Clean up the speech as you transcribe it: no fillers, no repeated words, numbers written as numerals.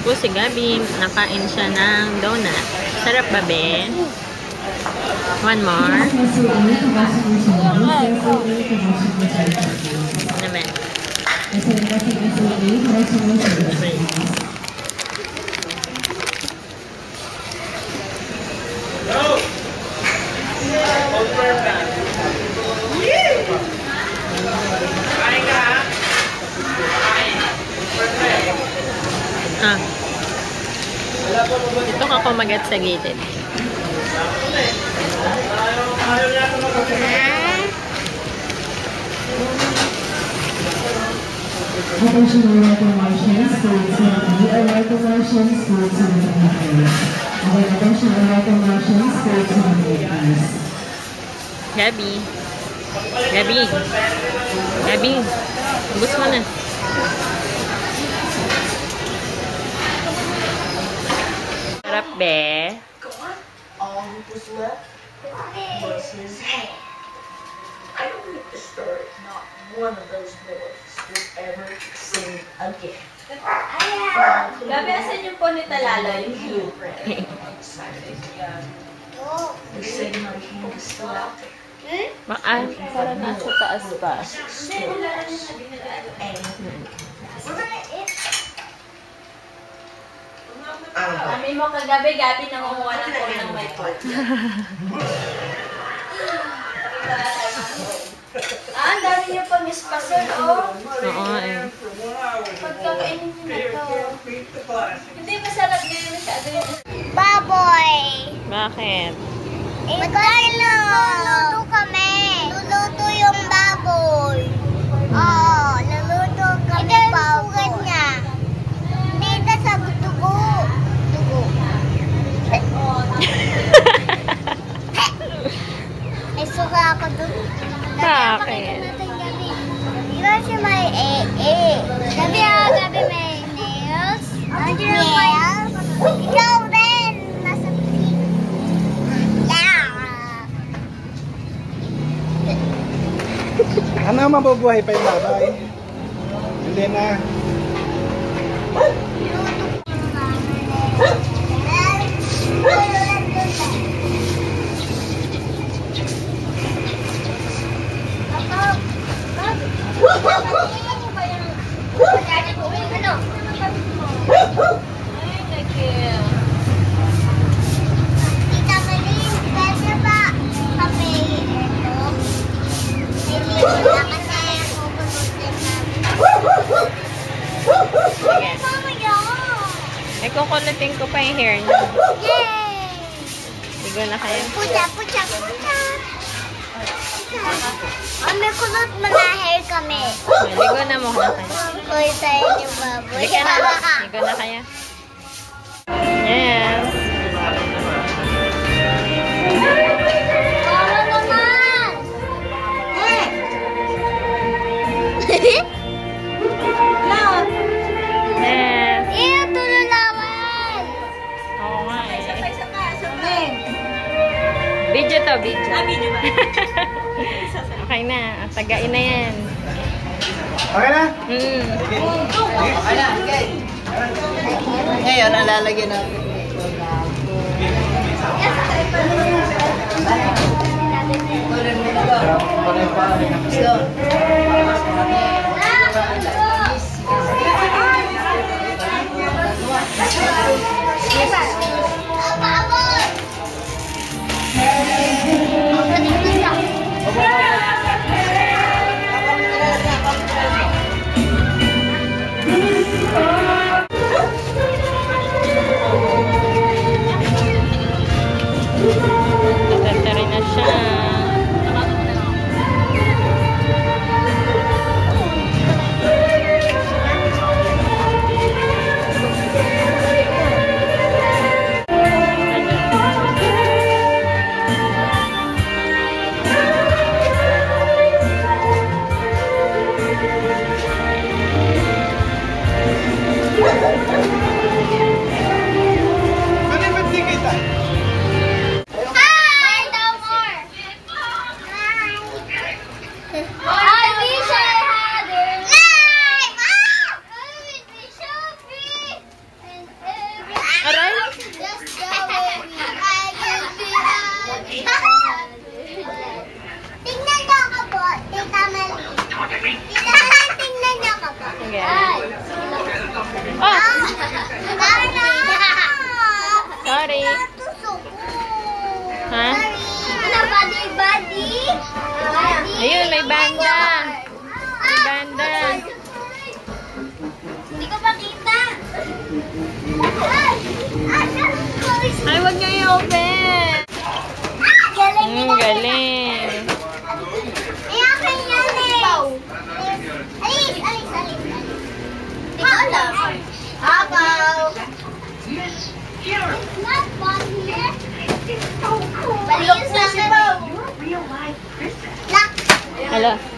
po si Gabi. Nakain siya ng donut. Sarap ba, be? One more. Naman. Ah. Ito ka kumagat sa gilid. Gabi. Gabi. Gabi. Ubus mo na. Sarap, be. All that was left was his hand. I don't think the story, not one of those boys was ever seen again. Gabi, asan yung po ni Talala, yung blueprint? They say my hand is still out there. Parang nasa taas pa. Kami mo kagabi, Gabi nangunguha ng phone ng may phone. Ang dami niyo pang espasyon, oh. Oo, eh. Pagkakainin niyo na ito. Hindi masarap ngayon masyado yun. Baboy! Bakit? Luluto kami. Luluto yung baboy. Oo, luluto kami baboy. Ito yung niya. Dito sa dugo. Dugo. Ay, suka ako doon. Bakit? Di ba siya may Gabi gabi may nails. Nails. Ikaw rin. Nasa pink. Ano mabubuhay pa yung babay? Hindi na. Tita Marin, pwede ba kape ito? Niligo na kasi pupunutin namin. Sige. Mama yun! Eh, kukulutin ko pa yung hair niya. Yay! Ligo na kayo. Pucha, pucha, pucha! May kulot mo na hair kami. Ligo na muna kayo. Kuy tayo yung baboy. Ligo na. Ligo na kayo. Yes. Mama naman! Yes. Iyo, tululawan! Oo nga eh. Isa pa, sabihin. Video to, video. Video ba? Okay na. Tagain na yan. Okay na? Okay na, okay. Ngayon, ang lalagyan natin. Tatari na siya. Ay, wag niyo i-open. Galing. Galing. Ay, akin yan eh. Alis. Di ko alam. Abaw. Not fun here. Balikin sa akin. Lock. Hala.